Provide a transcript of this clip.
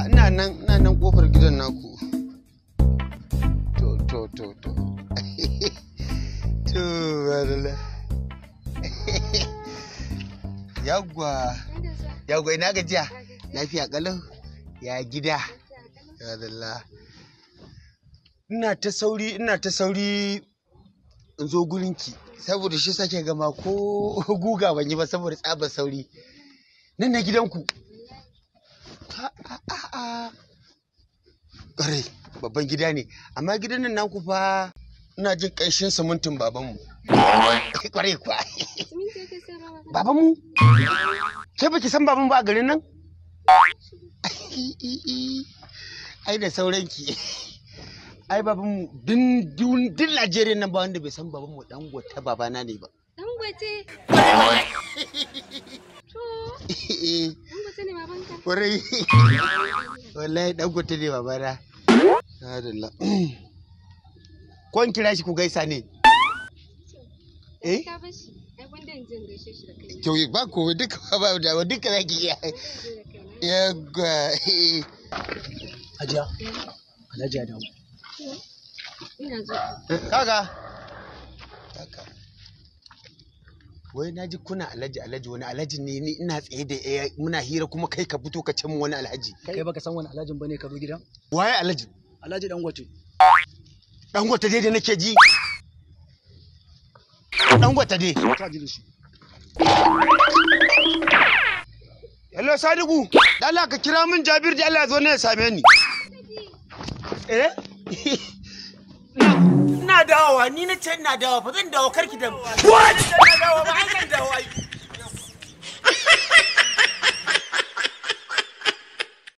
ina nan kofar gidan naku. To. To, walala. Yagwa ina gajiya. Lafiya kalau. Ya gida. Walala. Ina ta sauri in zo gurinki. Saboda shi sake gama ko guga ban yi ba saboda tsabar sauri. Nan na gidanku. Ƙwarai, babban gida ne. Amma gidan nan naku fa ina jin ƙanshin simintin babanmu. Ƙwarai kuwa. Babanmu? Ke baki san babanmu ba a garin nan? Ai da sauranki. Ai babanmu din Najeriya nan ba wanda bai san babanmu Dangote babana ne ba. Dangote? To. Dangote ne babanka? Ƙwarai. Wallahi Dangote ne babana. Alhamdulillah. Ko in kira shi ku gaisa ne? Ka bar shi. Ai wanda in jin gaishe shi da kai. To ba ko duka zaki iya. Yagwa. Hajiya. Alhaji ya dawo. Ina zuwa. Kaga. Wai naji kuna alhaji wani alhaji ne ni ina tsaye da muna hira kuma kai ka fito ka ce min wani alhaji. Kai baka san wani alhajin bane ka zo gidan? Waye alhaji? Alhaji Dangote. Dangote dai da nake ji. Dangote dai. Ta ji da shi. Hello Sadiku, da Allah ka kira min Jabir da Allah ya zo ne ya same ni. Ina dawowa, ni na ce ina dawowa, ba zan dawo karki da mu. What? Ina dawowa ba, ai zan dawo ai.